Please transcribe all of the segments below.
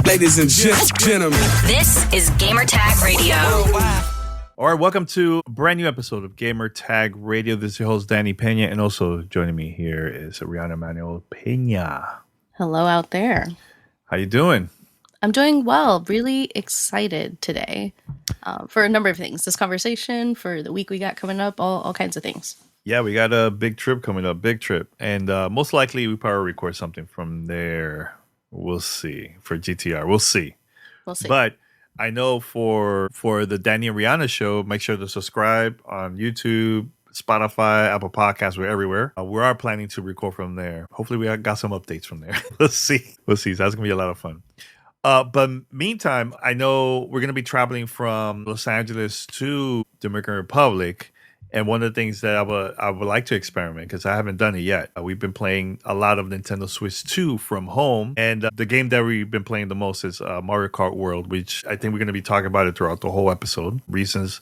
Ladies and gentlemen, this is Gamertag Radio. All right, welcome to a brand new episode of Gamertag Radio. This is your host, Danny Peña, and also joining me here is Riana Manuel-Peña. Hello out there. How you doing? I'm doing well. Really excited today for a number of things. This conversation, for the week we got coming up, all kinds of things. Yeah, we got a big trip coming up, And most likely we probably record something from there. We'll see. For GTR, we'll see. But I know for the Danny and Rihanna show, make sure to subscribe on YouTube, Spotify, Apple Podcasts. We're everywhere. We are planning to record from there. Hopefully we got some updates from there. Let's see. So that's going to be a lot of fun. But meantime, I know we're going to be traveling from Los Angeles to the Dominican Republic. And one of the things that I would like to experiment, because I haven't done it yet, we've been playing a lot of Nintendo Switch 2 from home. And the game that we've been playing the most is Mario Kart World, which I think we're going to be talking about it throughout the whole episode. Reasons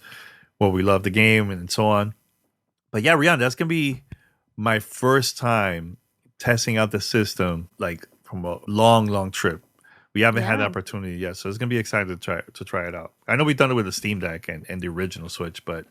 why we love the game and so on. But yeah, Rihanna, that's going to be my first time testing out the system, like from a long trip. We haven't had the opportunity yet, so it's going to be exciting to try it out. I know we've done it with the Steam Deck and the original Switch, but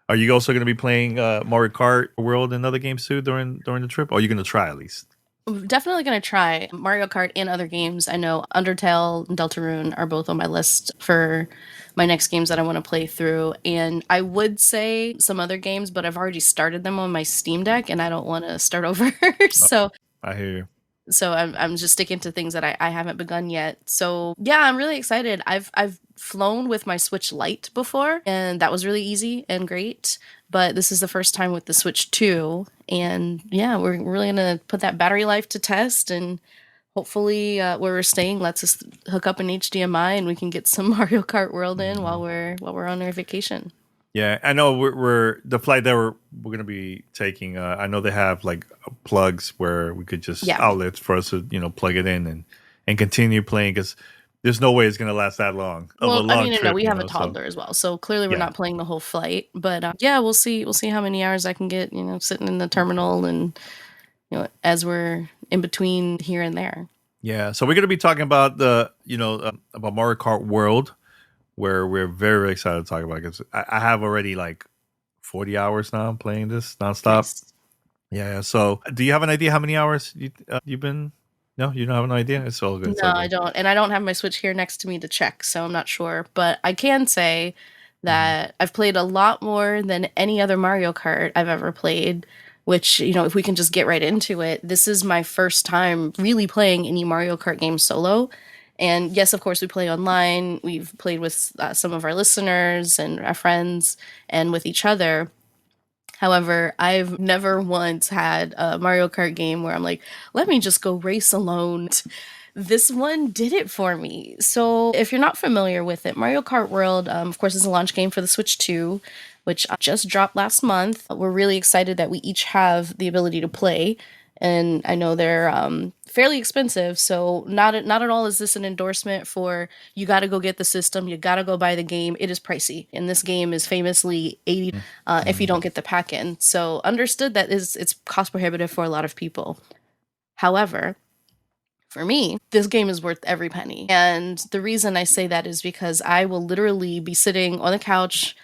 are you also going to be playing Mario Kart World and other games too during the trip? Or are you going to try at least? I'm definitely going to try Mario Kart and other games. I know Undertale and Deltarune are both on my list for my next games that I want to play through. And I would say some other games, but I've already started them on my Steam Deck and I don't want to start over. So I hear you. So I'm just sticking to things that I haven't begun yet. So yeah, I'm really excited. I've flown with my Switch Lite before, and that was really easy and great. But this is the first time with the Switch 2, and yeah, we're really gonna put that battery life to test, and hopefully where we're staying lets us hook up an HDMI and we can get some Mario Kart World in while we're on our vacation. Yeah, I know we're the flight that we're going to be taking. I know they have like plugs where we could just outlets for us to plug it in and continue playing, because there's no way it's going to last that long. Well, we have a toddler as well, so clearly we're not playing the whole flight. But we'll see how many hours I can get sitting in the terminal and as we're in between here and there. Yeah, so we're going to be talking about about Mario Kart World, where we're very, very excited to talk about it, because I have already like 40 hours now playing this nonstop. Nice. Yeah. So do you have an idea how many hours you've been? No, you don't have an idea? It's all good. No, I don't. And I don't have my Switch here next to me to check, so I'm not sure. But I can say that I've played a lot more than any other Mario Kart I've ever played, which, if we can just get right into it, this is my first time really playing any Mario Kart game solo. And yes, of course, we play online. We've played with some of our listeners and our friends and with each other. However, I've never once had a Mario Kart game where I'm like, let me just go race alone. This one did it for me. So if you're not familiar with it, Mario Kart World, of course, is a launch game for the Switch 2, which just dropped last month. We're really excited that we each have the ability to play. And I know they're fairly expensive, so not at all is this an endorsement for you got to go get the system, you got to go buy the game. It is pricey, and this game is famously $80 if you don't get the pack in. So understood that it's cost prohibitive for a lot of people. However, for me, this game is worth every penny. And the reason I say that is because I will literally be sitting on the couch,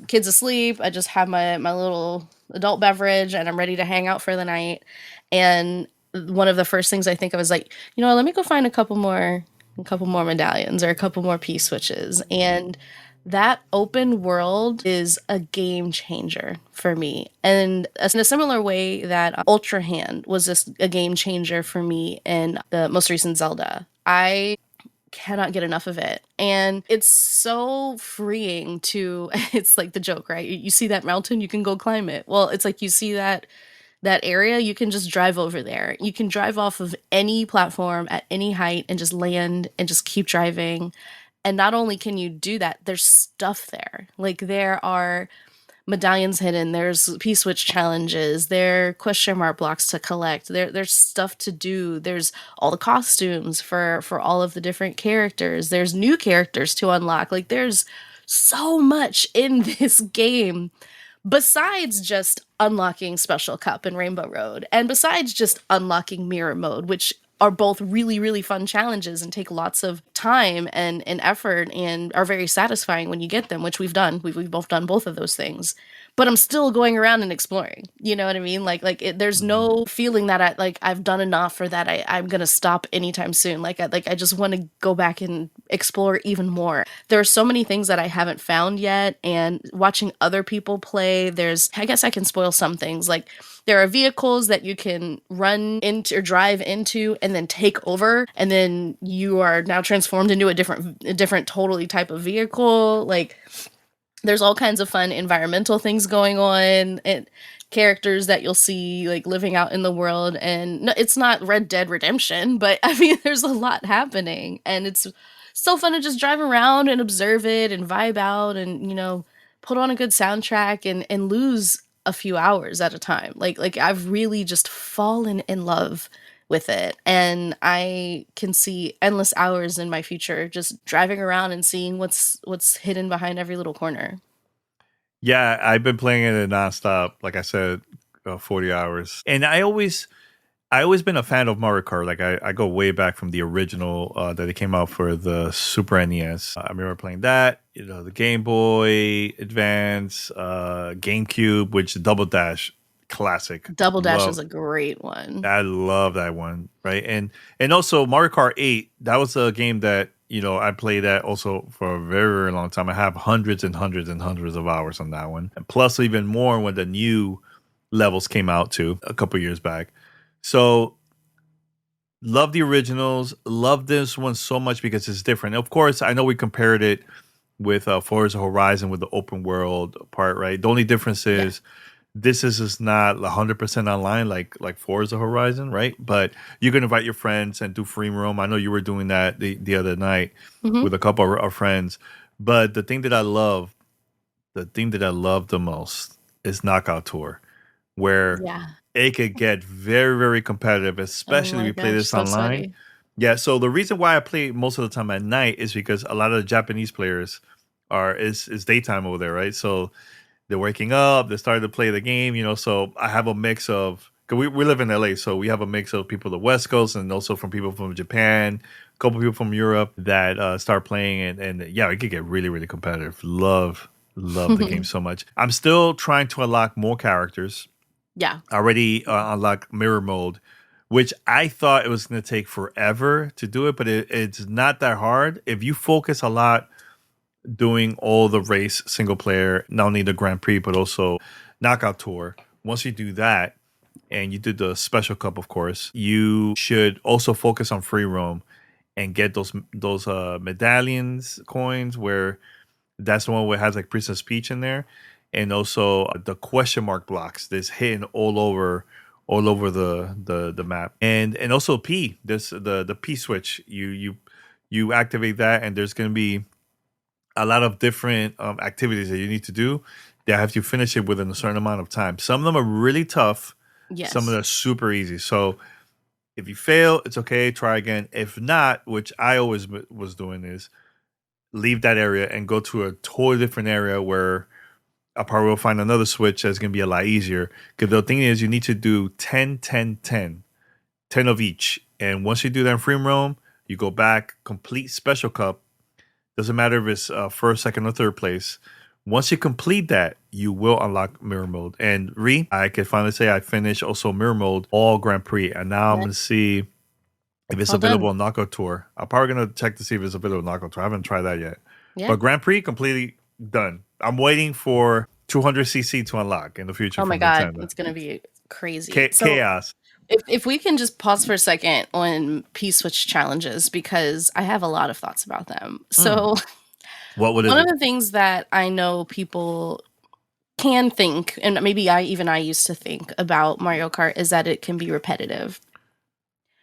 kids asleep. I just have my little adult beverage and I'm ready to hang out for the night. And one of the first things I think of is like, let me go find a couple more medallions or a couple more P-switches. And that open world is a game changer for me. And in a similar way that Ultra Hand was a game changer for me in the most recent Zelda. I cannot get enough of it. And it's so freeing it's like the joke, right? You see that mountain, you can go climb it. Well, it's like you see that area, you can just drive over there. You can drive off of any platform at any height and just land and just keep driving. And not only can you do that, there's stuff there. Like there are medallions hidden, there's P-switch challenges, there are question mark blocks to collect, there's stuff to do, there's all the costumes for all of the different characters, there's new characters to unlock. Like there's so much in this game besides just unlocking Special Cup and Rainbow Road, and besides just unlocking Mirror Mode, which are both really, really fun challenges and take lots of time and effort and are very satisfying when you get them, which we've done. We've both done both of those things. But I'm still going around and exploring. You know what I mean? There's no feeling that I've done enough or that I'm gonna stop anytime soon. I just want to go back and explore even more. There are so many things that I haven't found yet, and watching other people play, I guess I can spoil some things. Like, there are vehicles that you can run into or drive into and then take over, and then you are now transformed into a different totally type of vehicle. Like, there's all kinds of fun environmental things going on, and characters that you'll see like living out in the world. And no, it's not Red Dead Redemption, but I mean, there's a lot happening, and it's so fun to just drive around and observe it and vibe out and, put on a good soundtrack and lose a few hours at a time. Like I've really just fallen in love with it, and I can see endless hours in my future just driving around and seeing what's hidden behind every little corner. Yeah, I've been playing it nonstop. Like I said, 40 hours, and I always been a fan of Mario Kart. Like I go way back from the original that it came out for the Super NES. I remember playing that. The Game Boy Advance, GameCube, which Double Dash. Classic. Double Dash is a great one. I love that one, right? And also Mario Kart 8, that was a game that, I played that also for a very, very long time. I have hundreds and hundreds and hundreds of hours on that one. And plus even more when the new levels came out too, a couple years back. So love the originals, love this one so much because it's different. Of course, I know we compared it with Forza Horizon with the open world part, right? The only difference is this is not 100% online like Forza Horizon, right? But you can invite your friends and do free roam. I know you were doing that the other night with a couple of our friends. But the thing that I love the most is Knockout Tour, where it could get very, very competitive, especially if we play this online. Sweaty. Yeah, so the reason why I play most of the time at night is because a lot of the Japanese players is daytime over there, right? So they're waking up, they started to play the game, so I have a mix of, because we live in LA, so we have a mix of people the West Coast and also from people from Japan, a couple people from Europe that start playing, and yeah, it could get really, really competitive. Love the game so much. I'm still trying to unlock more characters. Yeah. I already unlocked mirror mode, which I thought it was going to take forever to do it, but it's not that hard. If you focus a lot doing all the race single player, not only the Grand Prix, but also Knockout Tour. Once you do that, and you do the Special Cup, of course, you should also focus on free roam and get those medallions, coins, where that's the one where it has like Princess Peach in there. And also the question mark blocks that's hidden all over the map. And also P, this the P switch. You activate that, and there's gonna be a lot of different activities that you need to do. They have to finish it within a certain amount of time. Some of them are really tough. Yes. Some of them are super easy. So if you fail, it's okay. Try again. If not, which I always was doing, is leave that area and go to a totally different area where I probably will find another switch that's going to be a lot easier. Because the thing is, you need to do 10, 10, 10. 10 of each. And once you do that in free roam, you go back, complete Special Cup. Doesn't matter if it's first, second, or third place. Once you complete that, you will unlock mirror mode. And I can finally say I finished also mirror mode, all Grand Prix. And now I'm going to see if it's available on Knockout Tour. I'm probably going to check to see if it's available on Knockout Tour. I haven't tried that yet. Yeah. But Grand Prix, completely done. I'm waiting for 200cc to unlock in the future. Oh my God, it's going to be crazy. Chaos. If we can just pause for a second on P-Switch challenges, because I have a lot of thoughts about them. So what would one of the things that I know people can think, and maybe I used to think about Mario Kart, is that it can be repetitive.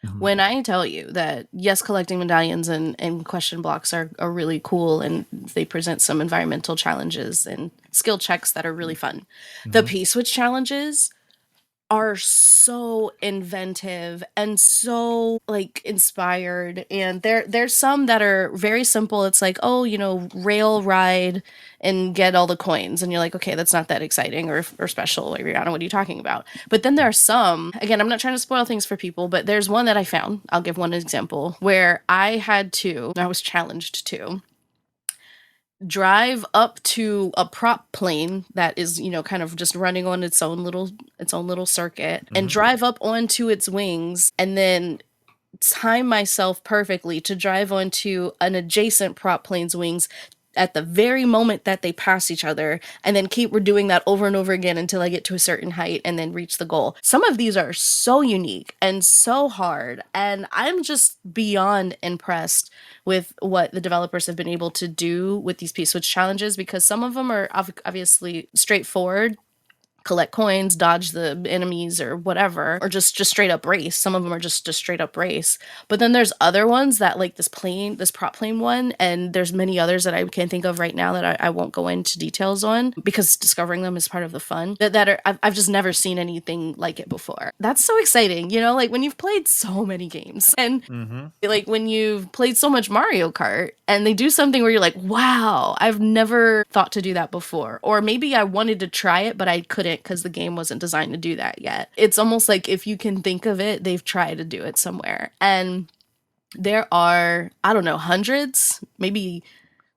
Mm-hmm. When I tell you that, yes, collecting medallions and question blocks are really cool, and they present some environmental challenges and skill checks that are really fun. Mm-hmm. The P-Switch challenges are so inventive and so like inspired, and there's some that are very simple. It's like, oh, rail ride and get all the coins, and you're like, okay, that's not that exciting or special. Like, Rihanna, what are you talking about? But then there are some, again, I'm not trying to spoil things for people, but there's one that I found, I'll give one example, where I was challenged to drive up to a prop plane that is, kind of just running on its own little circuit, and drive up onto its wings, and then time myself perfectly to drive onto an adjacent prop plane's wings at the very moment that they pass each other, and then keep doing that over and over again until I get to a certain height and then reach the goal. Some of these are so unique and so hard, and I'm just beyond impressed with what the developers have been able to do with these P-Switch challenges, because some of them are obviously straightforward. Collect coins, dodge the enemies or whatever, or just straight up race. Some of them are just straight up race. But then there's other ones that, like this prop plane one, and there's many others that I can't think of right now that I won't go into details on, because discovering them is part of the fun. I've just never seen anything like it before. That's so exciting, like when you've played so many games, and like when you've played so much Mario Kart, and they do something where you're like, wow, I've never thought to do that before. Or maybe I wanted to try it, but I couldn't because the game wasn't designed to do that yet. It's almost like, if you can think of it, they've tried to do it somewhere. And there are, I don't know, hundreds, maybe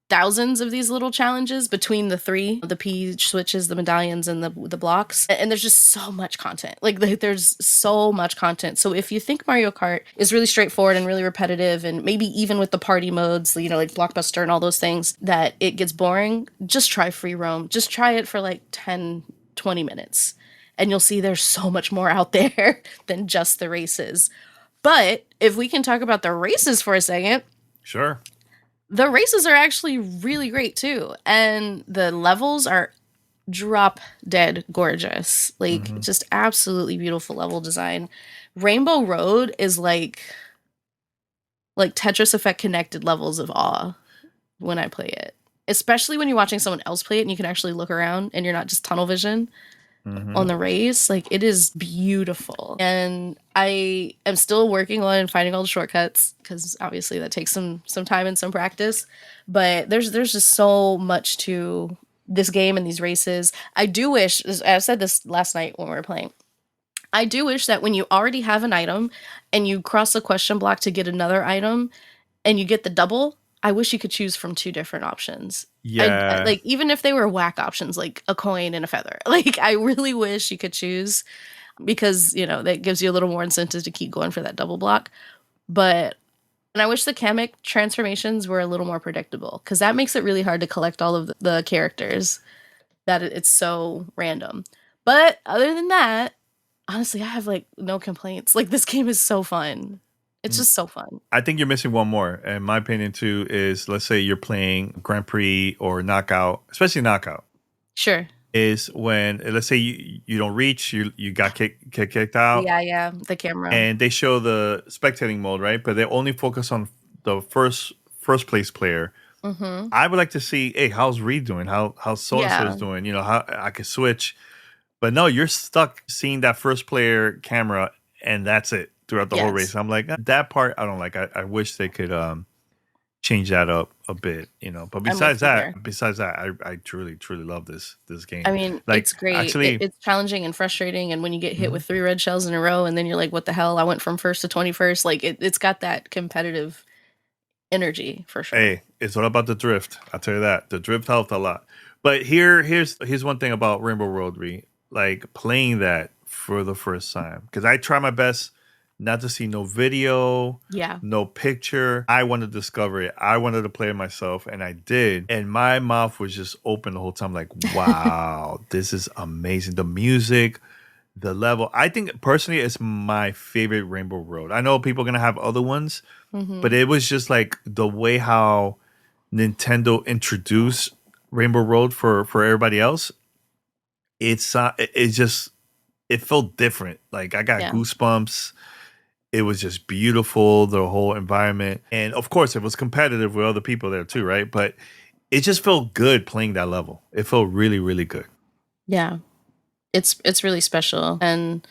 thousands of these little challenges between the three, the P-switches, the medallions, and the blocks. And there's just so much content. Like, there's so much content. So if you think Mario Kart is really straightforward and really repetitive, and maybe even with the party modes, like Blockbuster and all those things, that it gets boring, just try free roam. Just try it for like 10, 20 minutes. And you'll see there's so much more out there than just the races. But if we can talk about the races for a second. Sure. The races are actually really great too. And the levels are drop dead gorgeous. Like, just absolutely beautiful level design. Rainbow Road is like Tetris Effect connected levels of awe when I play it. Especially when you're watching someone else play it and you can actually look around and you're not just tunnel vision on the race. Like, it is beautiful. And I am still working on finding all the shortcuts, because obviously that takes some time and some practice. But there's just so much to this game and these races. I do wish, I said this last night when we were playing, I do wish that when you already have an item and you cross a question block to get another item and you get the double, I wish you could choose from two different options. Yeah. Like, even if they were whack options, like a coin and a feather. Like, I really wish you could choose, because, that gives you a little more incentive to keep going for that double block. And I wish the Kamek transformations were a little more predictable, because that makes it really hard to collect all of the characters, that it's so random. But other than that, honestly, I have like no complaints. Like, this game is so fun. It's just so fun. I think you're missing one more. In my opinion, too, is, let's say you're playing Grand Prix or Knockout, especially Knockout. Sure. Is when, let's say you don't reach, you got kicked out. Yeah, the camera. And they show the spectating mode, right? But they only focus on the first place player. I would like to see, hey, how's Reed doing? How so-and-so is doing? How I could switch. But no, you're stuck seeing that first player camera, and that's it throughout the whole race. I'm like, that part I don't like. I wish they could change that up a bit, But besides that, I truly love this game. I mean, like, it's great. Actually, it's challenging and frustrating, and when you get hit with 3 red shells in a row, and then you're like, what the hell? I went from first to 21st. Like, it's got that competitive energy for sure. Hey, it's all about the drift. I'll tell you that. The drift helped a lot. But here's one thing about Rainbow Road, like playing that for the first time, because I try my best not to see no video, no picture. I wanted to discover it. I wanted to play it myself, and I did. And my mouth was just open the whole time, like, wow, this is amazing. The music, the level. I think personally it's my favorite Rainbow Road. I know people are gonna have other ones, but it was just like the way how Nintendo introduced Rainbow Road for everybody else. It felt different. Like, I got goosebumps. It was just beautiful, the whole environment. And of course, it was competitive with other people there too, right? But it just felt good playing that level. It felt really, really good. Yeah. It's really special, and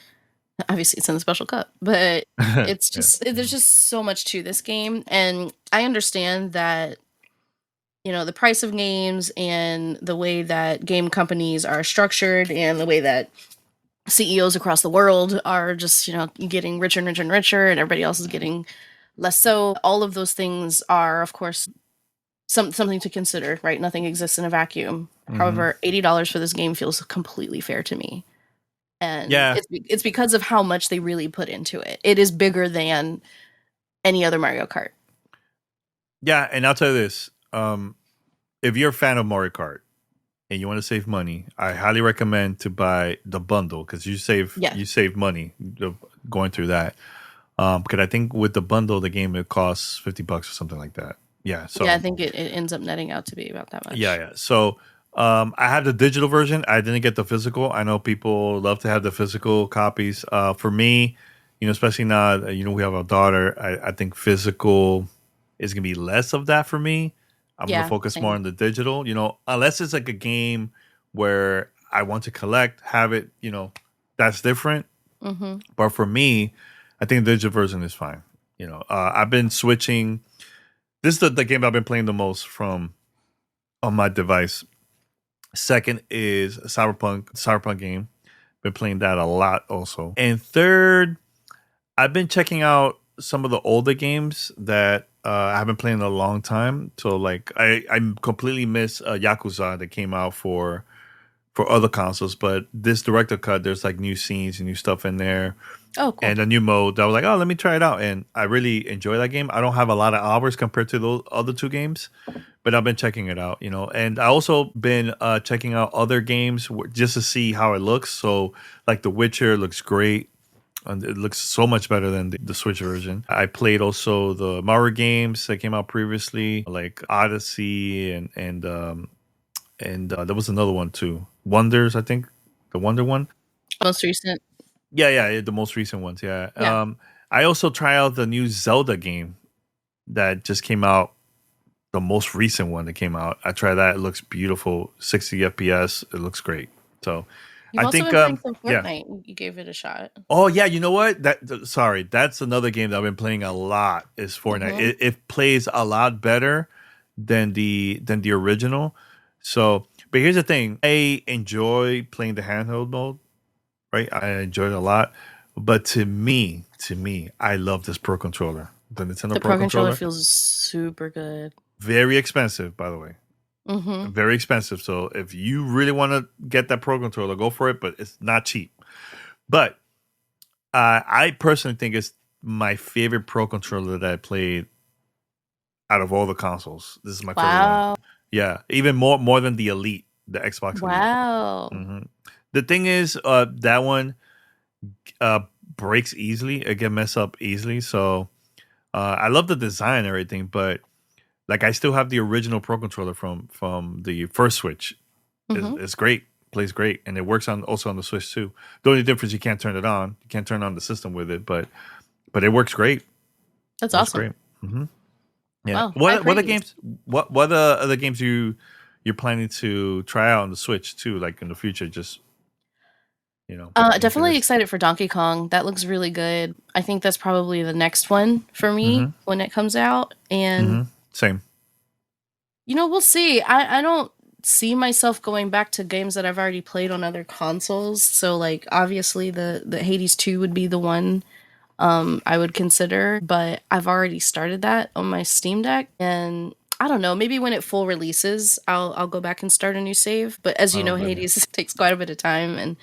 obviously it's in the special cup, but it's Yeah. just there's just so much to this game, and I understand that the price of games and the way that game companies are structured and the way that CEOs across the world are just getting richer and richer and richer, and everybody else is getting less. So all of those things are, of course, something to consider, right? Nothing exists in a vacuum. However, $80 for this game feels completely fair to me. And Yeah. it's because of how much they really put into it. It is bigger than any other Mario Kart. Yeah, and I'll tell you this: if you're a fan of Mario Kart and you want to save money, I highly recommend to buy the bundle because you save money going through that. Because I think with the bundle, the game it costs $50 or something like that. Yeah, so yeah, I think it ends up netting out to be about that much. Yeah. So I have the digital version. I didn't get the physical. I know people love to have the physical copies. For me, especially now, we have a daughter. I think physical is gonna be less of that for me. I'm gonna focus same. more on the digital. Unless it's like a game where I want to collect, have it. That's different. Mm-hmm. But for me, I think the digital version is fine. I've been switching. This is the game I've been playing the most from on my device. Second is Cyberpunk game. Been playing that a lot also. And third, I've been checking out some of the older games that I haven't played in a long time. So like I completely miss Yakuza that came out for other consoles, but this director cut, there's like new scenes and new stuff in there. Oh, cool. And a new mode that I was like, oh, let me try it out. And I really enjoy that game. I don't have a lot of hours compared to those other two games, but I've been checking it out, And I also been checking out other games just to see how it looks. So like The Witcher looks great. And it looks so much better than the Switch version. I played also the Mario games that came out previously, like Odyssey and there was another one too. Wonders, I think. The Wonder one. Most recent. Yeah, the most recent ones, yeah. Yeah. I also try out the new Zelda game that just came out, the most recent one that came out. I tried that. It looks beautiful. 60 FPS. It looks great. So You've I also think been playing some yeah. Fortnite. You gave it a shot. Oh yeah, you know what? Sorry, that's another game that I've been playing a lot is Fortnite. Mm-hmm. It plays a lot better than the original. So, but here's the thing: I enjoy playing the handheld mode, right? I enjoy it a lot. But to me, I love this Pro controller. The Nintendo The Pro Pro controller feels super good. very expensive, by the way. Mm-hmm. Very expensive. So if you really want to get that Pro controller, go for it. But it's not cheap. But I personally think it's my favorite Pro controller that I played out of all the consoles. This is my favorite one. Yeah, even more than the Elite, the Xbox Elite. Wow. Mm-hmm. The thing is, that one breaks easily. It can mess up easily. So I love the design and everything, but like I still have the original Pro controller from the first Switch. Mm-hmm. It's great, plays great, and it works also on the Switch too. The only difference, you can't turn it on. You can't turn on the system with it, but it works great. That's awesome. Great. Mm-hmm. Yeah. Wow, What other games? What other games you're planning to try out on the Switch too? Like in the future, just definitely excited for Donkey Kong. That looks really good. I think that's probably the next one for me when it comes out. And same. We'll see. I don't see myself going back to games that I've already played on other consoles. So like obviously the Hades 2 would be the one I would consider, but I've already started that on my Steam Deck, and I don't know, maybe when it full releases, I'll go back and start a new save. But as you know, Hades takes quite a bit of time, and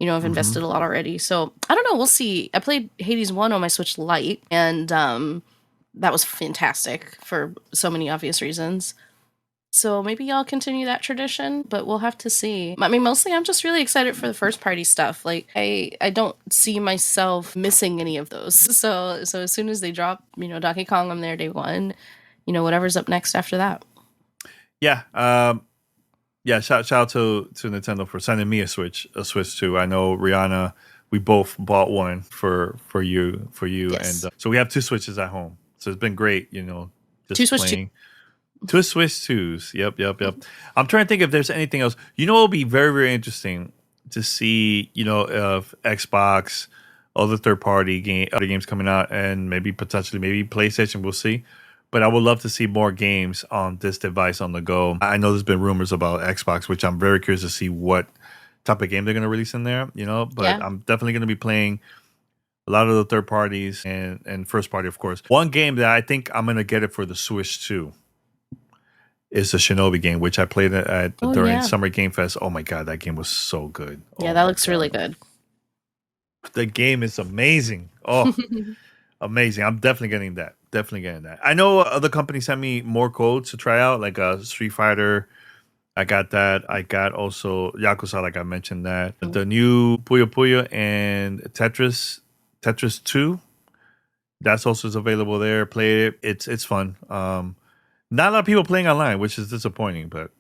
I've invested a lot already. So I don't know, we'll see. I played Hades 1 on my Switch Lite, and that was fantastic for so many obvious reasons. So maybe I'll continue that tradition, but we'll have to see. I mean, mostly I'm just really excited for the first party stuff. Like I don't see myself missing any of those. So as soon as they drop, Donkey Kong, I'm there day one. Whatever's up next after that. Yeah. Yeah. Shout out to Nintendo for sending me a Switch too. I know Rihanna, we both bought one for you, Yes. and so we have two Switches at home. So it's been great, just two Switch playing. Two Switch 2s. Yep. I'm trying to think if there's anything else. It'll be very, very interesting. to see, of Xbox, other other games coming out, and potentially maybe PlayStation. We'll see. But I would love to see more games on this device on the go. I know there's been rumors about Xbox, which I'm very curious to see what type of game they're going to release in there. But Yeah. I'm definitely going to be playing a lot of the third parties and first party, of course. One game that I think I'm going to get it for the Switch too is the Shinobi game, which I played during Summer Game Fest. Oh my God, that game was so good. Yeah, that looks really good. The game is amazing. Oh, amazing. I'm definitely getting that. I know other companies sent me more codes to try out, like Street Fighter. I got that. I got also Yakuza, like I mentioned that. The new Puyo Puyo and Tetris 2. That's also is available there. Play it. It's fun. Not a lot of people playing online, which is disappointing, but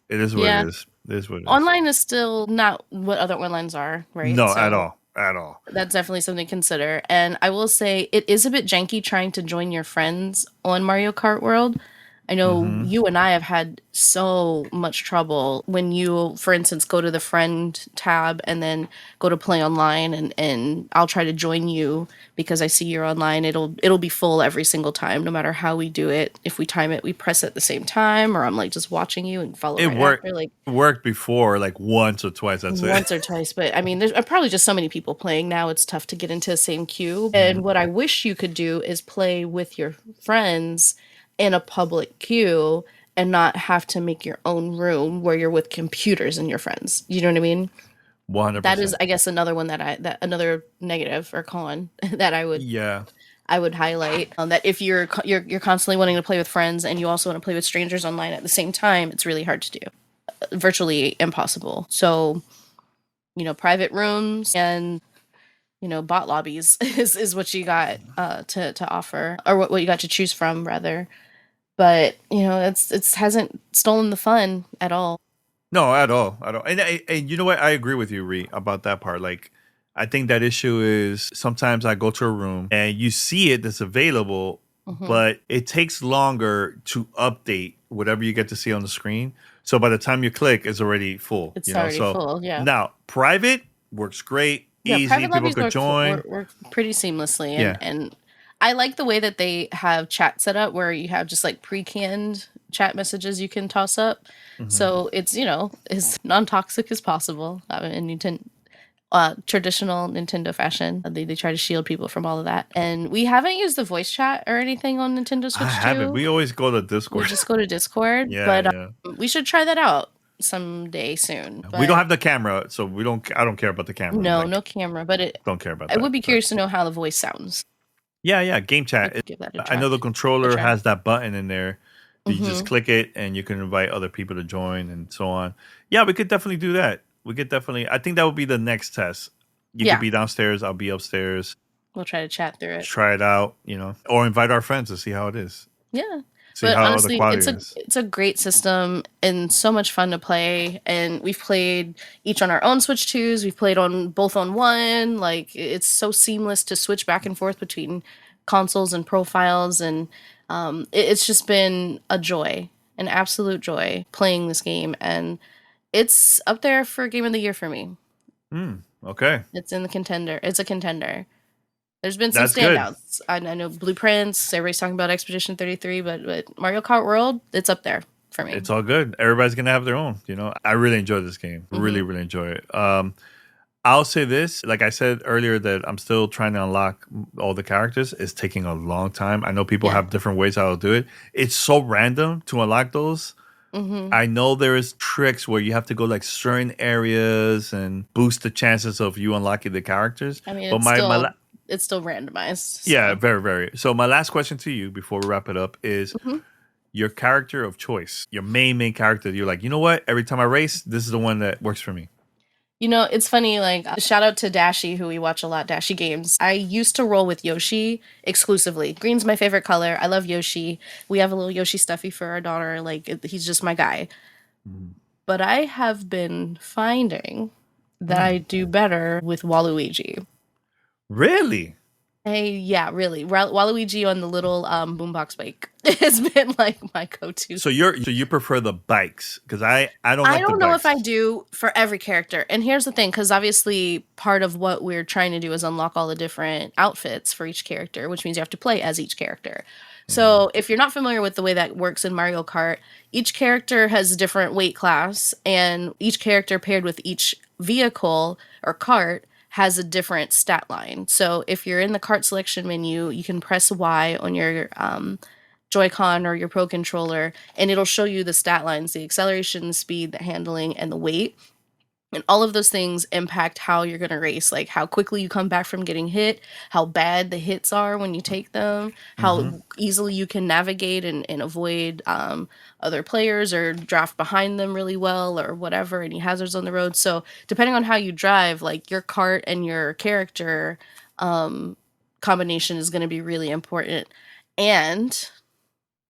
it is what it is. It is what it is. Online is still not what other onlines are, right? No, at all. At all. That's definitely something to consider. And I will say it is a bit janky trying to join your friends on Mario Kart World. I know you and I have had so much trouble when you, for instance, go to the friend tab and then go to play online and I'll try to join you because I see you're online. It'll be full every single time, no matter how we do it. If we time it, we press at the same time, or I'm like just watching you and follow. It worked before, like once or twice. That's once or twice, but I mean, there's probably just so many people playing now. It's tough to get into the same queue. And what I wish you could do is play with your friends in a public queue and not have to make your own room where you're with computers and your friends. You know what I mean? 100%. That is, I guess, another one that another negative or con that I would highlight. That if you're constantly wanting to play with friends and you also want to play with strangers online at the same time, it's really hard to do. Virtually impossible. So, private rooms and bot lobbies is what you got to offer, or what you got to choose from rather. But it hasn't stolen the fun at all. No, at all. And you know what? I agree with you, Ree, about that part. Like, I think that issue is sometimes I go to a room and you see it that's available, but it takes longer to update whatever you get to see on the screen. So by the time you click, it's already full. It's already full. Yeah. Now, private works great. Easy. People could join. Work pretty seamlessly. And I like the way that they have chat set up where you have just like pre-canned chat messages you can toss up. So it's, as non-toxic as possible. In traditional Nintendo fashion. They try to shield people from all of that. And we haven't used the voice chat or anything on Nintendo Switch 2. I haven't. We always go to Discord. We just go to Discord. We should try that out someday soon. We don't have the camera, so I don't care about the camera. No camera, but don't care about that. I would be curious to know how the voice sounds. Yeah, game chat. I know the controller has that button in there. You just click it and you can invite other people to join and so on. Yeah, we could definitely do that. I think that would be the next test. You could be downstairs, I'll be upstairs. We'll try to chat through it. Try it out, or invite our friends to see how it is. Yeah. See but how honestly, it's a great system and so much fun to play. And we've played each on our own Switch 2s. We've played both on one. Like, it's so seamless to switch back and forth between consoles and profiles. And it's just been a joy, an absolute joy playing this game. And it's up there for Game of the Year for me. Okay. It's in the contender. It's a contender. There's been some standouts. I know Blueprints. Everybody's talking about Expedition 33, but Mario Kart World, it's up there for me. It's all good. Everybody's gonna have their own. I really enjoy this game. Really, really enjoy it. I'll say this, like I said earlier, that I'm still trying to unlock all the characters. It's taking a long time. I know people have different ways how to do it. It's so random to unlock those. I know there is tricks where you have to go like certain areas and boost the chances of you unlocking the characters. I mean, it's still randomized. So. Yeah, very, very. So my last question to you before we wrap it up is your character of choice, your main character. You're like, you know what? Every time I race, this is the one that works for me. It's funny, like, shout out to Dashi, who we watch a lot, Dashi Games. I used to roll with Yoshi exclusively. Green's my favorite color. I love Yoshi. We have a little Yoshi stuffy for our daughter. Like, he's just my guy. But I have been finding that I do better with Waluigi. Really? Hey, yeah, really. Waluigi on the little boombox bike has been like my go-to. So you prefer the bikes because I don't I like the don't know if bikes. I do for every character. And here's the thing, because obviously part of what we're trying to do is unlock all the different outfits for each character, which means you have to play as each character. Mhm. So if you're not familiar with the way that works in Mario Kart, each character has a different weight class, and each character paired with each vehicle or cart has a different stat line. So if you're in the cart selection menu, you can press Y on your Joy-Con or your Pro controller, and it'll show you the stat lines, the acceleration, speed, the handling, and the weight. And all of those things impact how you're going to race, like how quickly you come back from getting hit, how bad the hits are when you take them, Mhm. how easily you can navigate and avoid other players or draft behind them really well or whatever, any hazards on the road. So, depending on how you drive, like your cart and your character combination is going to be really important. And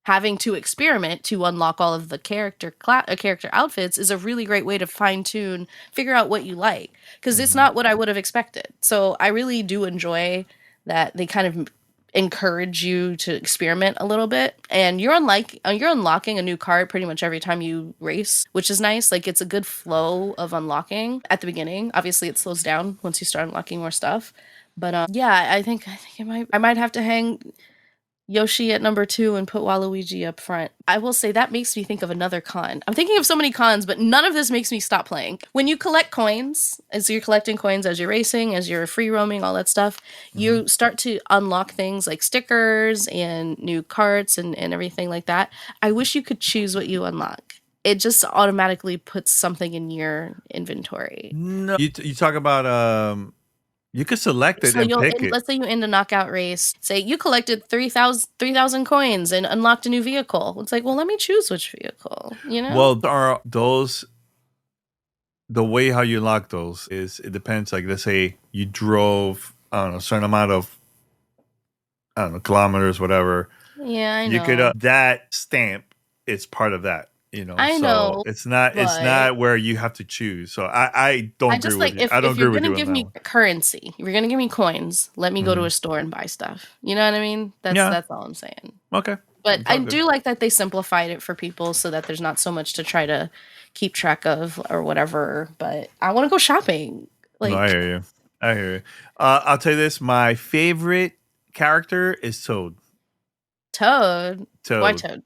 having to experiment to unlock all of the character outfits is a really great way to fine tune, figure out what you like, because it's Mhm. not what I would have expected. So I really do enjoy that they kind of encourage you to experiment a little bit, and you're unlocking a new card pretty much every time you race, which is nice. Like it's a good flow of unlocking at the beginning. Obviously it slows down once you start unlocking more stuff, but yeah, I might have to hang Yoshi at number 2 and put Waluigi up front. I will say that makes me think of another con. I'm thinking of so many cons, but none of this makes me stop playing. When you collect coins, as you're collecting coins as you're racing, as you're free roaming, all that stuff, Mhm. you start to unlock things like stickers and new carts and everything like that. I wish you could choose what you unlock. It just automatically puts something in your inventory. No, you talk about you could select it So and pick it. let's say you end a knockout race. Say you collected 3,000 coins and unlocked a new vehicle. It's like, well, let me choose which vehicle. You know? Well, are those the way how you unlock those is it depends. Like let's say you drove I don't know a certain amount of I don't know kilometers, whatever. Yeah, I You could know. that stamp is part of that. I So know, it's but not where you have to choose. So I don't I agree just with like you. I don't if agree you're with gonna you on give that me one. currency, if you're gonna give me coins, let me go to Hmm. a store and buy stuff. You know what I mean? Yeah. That's all I'm saying. Okay. But It's I all good. do like that they simplified it for people so that there's not so much to try to keep track of or whatever. But I want to go shopping. No, I Like hear you. I hear you. I'll tell you this. My favorite character is Toad. Toad. Why Toad. Toad?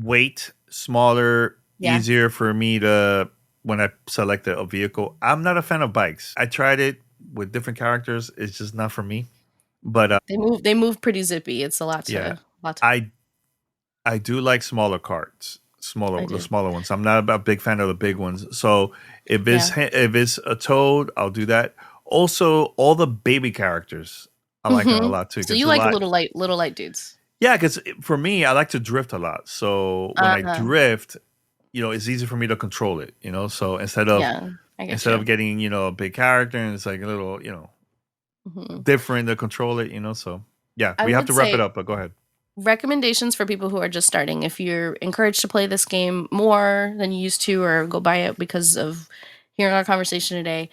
Weight, smaller, Yeah. easier for me to when I select a vehicle. I'm not a fan of bikes. I tried it with different characters. It's just not for me. But They move pretty zippy. It's a yeah, lot to I I do like smaller carts, I the do. smaller ones. I'm not a big fan of the big ones. So Yeah. if it's a Toad, I'll do that. Also, all the baby characters, I like them a Mhm. lot too. So Because you a like lot, little light dudes. yeah. Because for me, I like to drift a lot. So when I Uh-huh. drift, it's easy for me to control it. So Yeah, I get instead of you. getting a big character and it's like a little Mhm. different to control it. So yeah, I we have would to wrap it say up. But go ahead. recommendations for people who are just starting. If you're encouraged to play this game more than you used to or go buy it because of hearing our conversation today,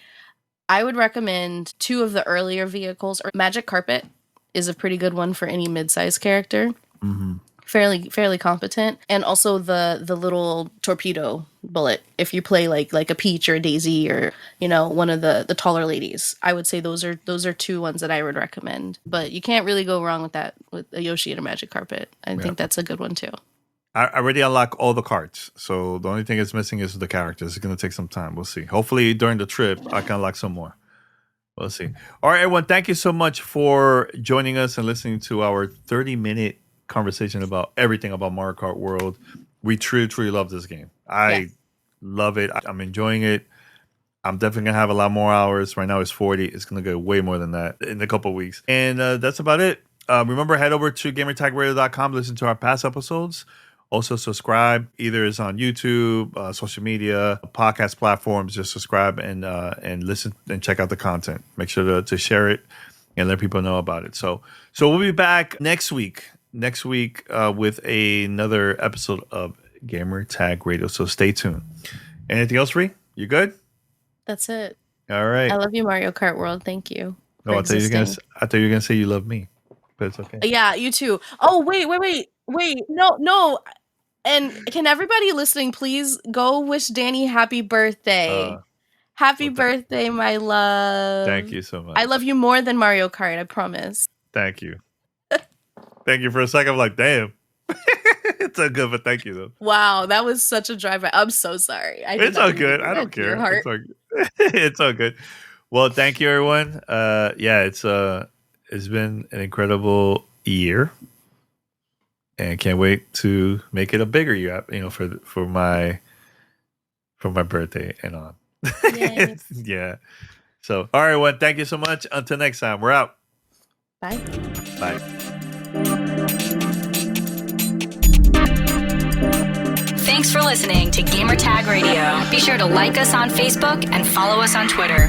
I would recommend two of the earlier vehicles. Or Magic Carpet is a pretty good one for any mid-sized character. Hmm. Fairly competent, and also the little torpedo bullet if you play like a Peach or a Daisy or one of the taller ladies. I would say those are two ones that I would recommend, but you can't really go wrong with that with a Yoshi and a Magic Carpet. I Yeah. think that's a good one too. I already unlocked all the cards, so the only thing that's missing is the characters. It's gonna take some time. We'll see. Hopefully, during the trip, I can unlock some more. We'll see. All right, everyone. Thank you so much for joining us and listening to our 30-minute conversation about everything about Mario Kart World. We truly, truly love this game. Yes. I love it. I'm enjoying it. I'm definitely gonna have a lot more hours. Right now it's 40. It's gonna go way more than that in a couple of weeks. And that's about it. Remember, head over to gamertagradio.com, listen to our past episodes. Also subscribe. Either it's on YouTube, social media, podcast platforms. Just subscribe and listen and check out the content. Make sure to share it and let people know about it. So we'll be back next week. With another episode of Gamer Tag Radio. So stay tuned. Anything else, Ree? You good? That's it. All I right. love you, Mario Kart World. Thank you. No, I thought you were gonna say you love me, but it's okay. Yeah, you too. Oh, wait. No. And can everybody listening please go wish Danny happy birthday? Happy birthday, my love. Thank you so much. I love you more than Mario Kart, I promise. Thank you. Thank you. For a second, I'm like, damn. It's so good, but thank you, though. Wow, that was such a drive-by. I'm so sorry. It's all good. I don't care. It's all good. It's all good. Well, thank you, everyone. It's been an incredible year, and can't wait to make it a bigger year. For my birthday and on. Yeah. So, all right, everyone. Thank you so much. Until next time, we're out. Bye. Bye. Thanks for listening to Gamertag Radio. Be sure to like us on Facebook and follow us on Twitter.